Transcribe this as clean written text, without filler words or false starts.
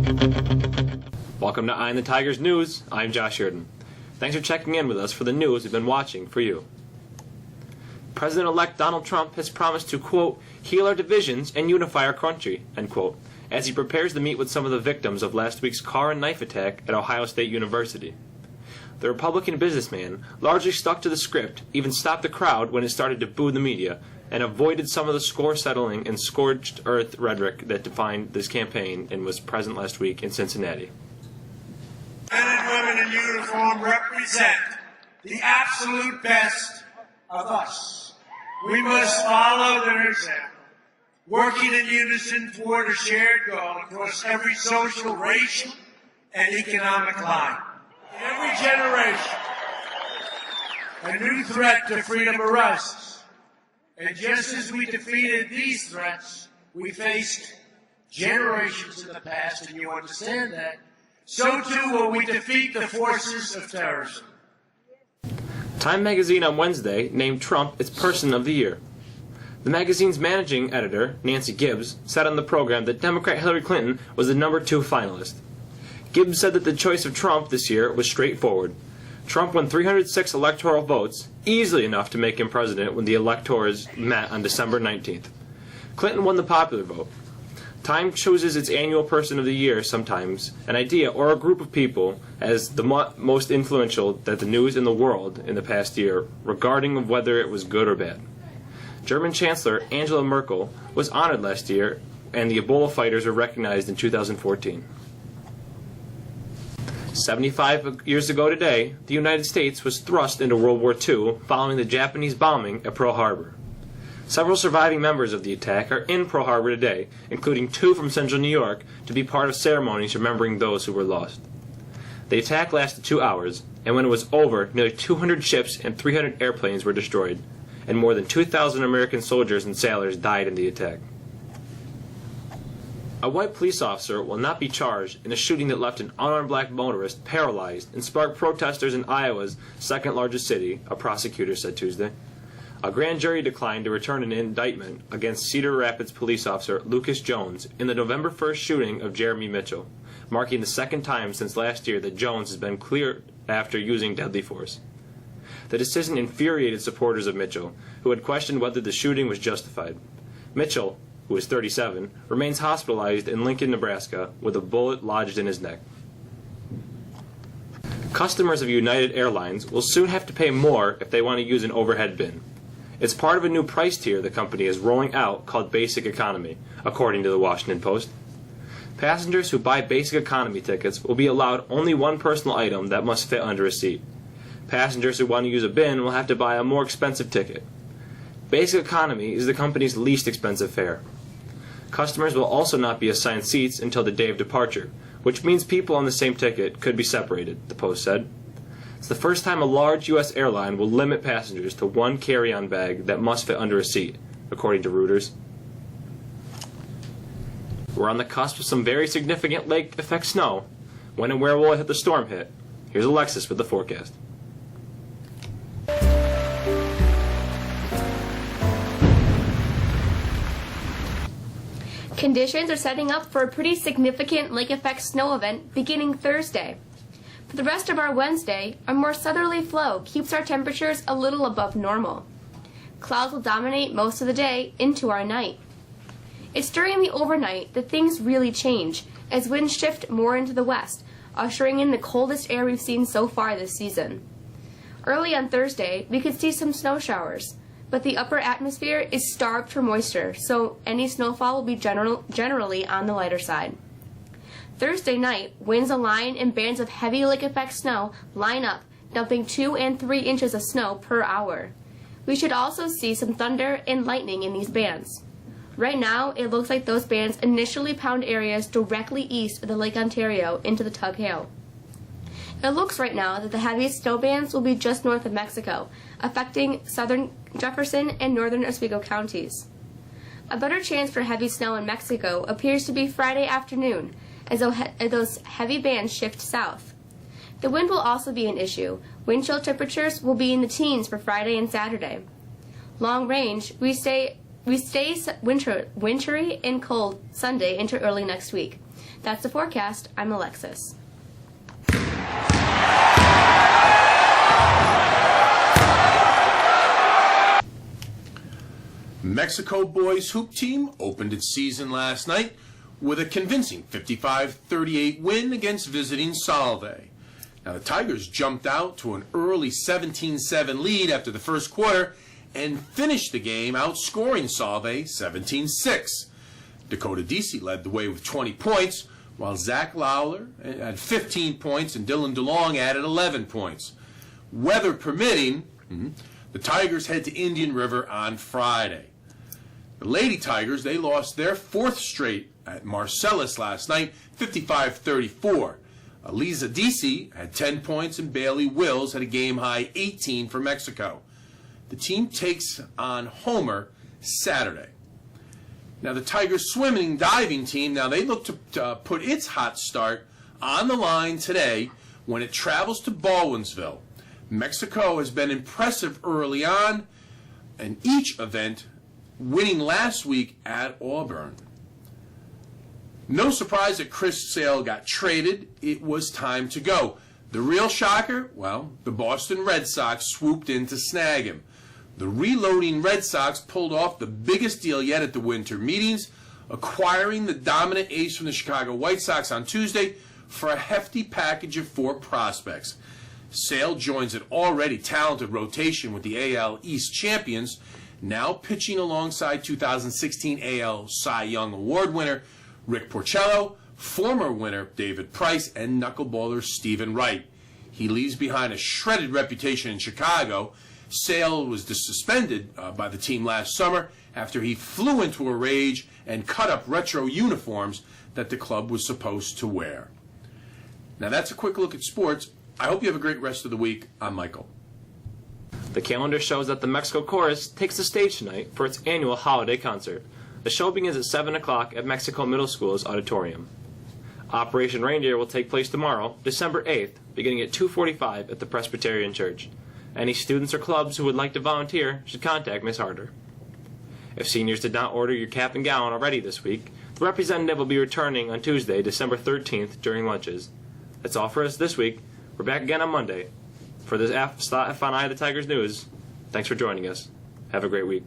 Welcome to Eye on the Tigers News. I'm Josh Sheridan. Thanks for checking in with us for the news we've been watching for you. President-elect Donald Trump has promised to, quote, heal our divisions and unify our country, end quote, as he prepares to meet with some of the victims of last week's car and knife attack at Ohio State University. The Republican businessman largely stuck to the script, even stopped the crowd when it started to boo the media, and avoided some of the score-settling and scorched earth rhetoric that defined this campaign and was present last week in Cincinnati. Men and women in uniform represent the absolute best of us. We must follow their example, working in unison toward a shared goal across every social, racial, and economic line. In every generation, a new threat to freedom arises. And just as we defeated these threats, we faced generations in the past, and you understand that, so too will we defeat the forces of terrorism. Time magazine on Wednesday named Trump its Person of the Year. The magazine's managing editor, Nancy Gibbs, said on the program that Democrat Hillary Clinton was the number 2 finalist. Gibbs said that the choice of Trump this year was straightforward. Trump won 306 electoral votes, easily enough to make him president when the electors met on December 19th. Clinton won the popular vote. Time chooses its annual Person of the Year sometimes, an idea or a group of people, as the most influential that the news in the world in the past year, regarding of whether it was good or bad. German Chancellor Angela Merkel was honored last year, and the Ebola fighters were recognized in 2014. 75 years ago today, the United States was thrust into World War II following the Japanese bombing at Pearl Harbor. Several surviving members of the attack are in Pearl Harbor today, including 2 from central New York, to be part of ceremonies remembering those who were lost. The attack lasted 2 hours, and when it was over, nearly 200 ships and 300 airplanes were destroyed, and more than 2,000 American soldiers and sailors died in the attack. A white police officer will not be charged in a shooting that left an unarmed black motorist paralyzed and sparked protesters in Iowa's second-largest city, a prosecutor said Tuesday. A grand jury declined to return an indictment against Cedar Rapids police officer Lucas Jones in the November 1st shooting of Jeremy Mitchell, marking the second time since last year that Jones has been cleared after using deadly force. The decision infuriated supporters of Mitchell, who had questioned whether the shooting was justified. Mitchell, who is 37, remains hospitalized in Lincoln, Nebraska, with a bullet lodged in his neck. Customers of United Airlines will soon have to pay more if they want to use an overhead bin. It's part of a new price tier the company is rolling out called Basic Economy, according to the Washington Post. Passengers who buy Basic Economy tickets will be allowed only one personal item that must fit under a seat. Passengers who want to use a bin will have to buy a more expensive ticket. Basic Economy is the company's least expensive fare. Customers will also not be assigned seats until the day of departure, which means people on the same ticket could be separated, the Post said. It's the first time a large U.S. airline will limit passengers to one carry-on bag that must fit under a seat, according to Reuters. We're on the cusp of some very significant lake-effect snow. When and where will the storm hit? Here's Alexis with the forecast. Conditions are setting up for a pretty significant lake-effect snow event beginning Thursday. For the rest of our Wednesday, a more southerly flow keeps our temperatures a little above normal. Clouds will dominate most of the day into our night. It's during the overnight that things really change as winds shift more into the west, ushering in the coldest air we've seen so far this season. Early on Thursday, we could see some snow showers, but the upper atmosphere is starved for moisture, so any snowfall will be generally on the lighter side. Thursday night, winds align and bands of heavy lake-effect snow line up, dumping 2 and 3 inches of snow per hour. We should also see some thunder and lightning in these bands. Right now, it looks like those bands initially pound areas directly east of the Lake Ontario into the Tug Hail. It looks right now that the heaviest snow bands will be just north of Mexico, affecting southern Jefferson and northern Oswego counties. A better chance for heavy snow in Mexico appears to be Friday afternoon, as those heavy bands shift south. The wind will also be an issue. Wind chill temperatures will be in the teens for Friday and Saturday. Long range, we stay wintry and cold Sunday into early next week. That's the forecast. I'm Alexis. Mexico boys hoop team opened its season last night with a convincing 55-38 win against visiting Salve. Now the Tigers jumped out to an early 17-7 lead after the first quarter and finished the game outscoring Salve 17-6. Dakota Deasy led the way with 20 points, while Zach Lawler had 15 points and Dylan DeLong added 11 points. Weather permitting, the Tigers head to Indian River on Friday. The Lady Tigers, they lost their fourth straight at Marcellus last night, 55-34. Eliza Deasy had 10 points and Bailey Wills had a game-high 18 for Mexico. The team takes on Homer Saturday. Now the Tigers swimming diving team, now they look to put its hot start on the line today when it travels to Baldwinsville. Mexico has been impressive early on in each event, winning last week at Auburn. No surprise that Chris Sale got traded. It was time to go. The real shocker? Well, the Boston Red Sox swooped in to snag him. The reloading Red Sox pulled off the biggest deal yet at the winter meetings, acquiring the dominant ace from the Chicago White Sox on Tuesday for a hefty package of 4 prospects. Sale joins an already talented rotation with the AL East champions, now pitching alongside 2016 AL Cy Young Award winner Rick Porcello, former winner David Price, and knuckleballer Stephen Wright. He leaves behind a shredded reputation in Chicago. Sale was suspended by the team last summer after he flew into a rage and cut up retro uniforms that the club was supposed to wear. Now that's a quick look at sports. I hope you have a great rest of the week. I'm Michael. The calendar shows that the Mexico Chorus takes the stage tonight for its annual holiday concert. The show begins at 7 o'clock at Mexico Middle School's auditorium. Operation Reindeer will take place tomorrow, December 8th, beginning at 2:45 at the Presbyterian Church. Any students or clubs who would like to volunteer should contact Ms. Harder. If seniors did not order your cap and gown already this week, the representative will be returning on Tuesday, December 13th during lunches. That's all for us this week. We're back again on Monday. For this F on Eye of the Tigers news, thanks for joining us. Have a great week.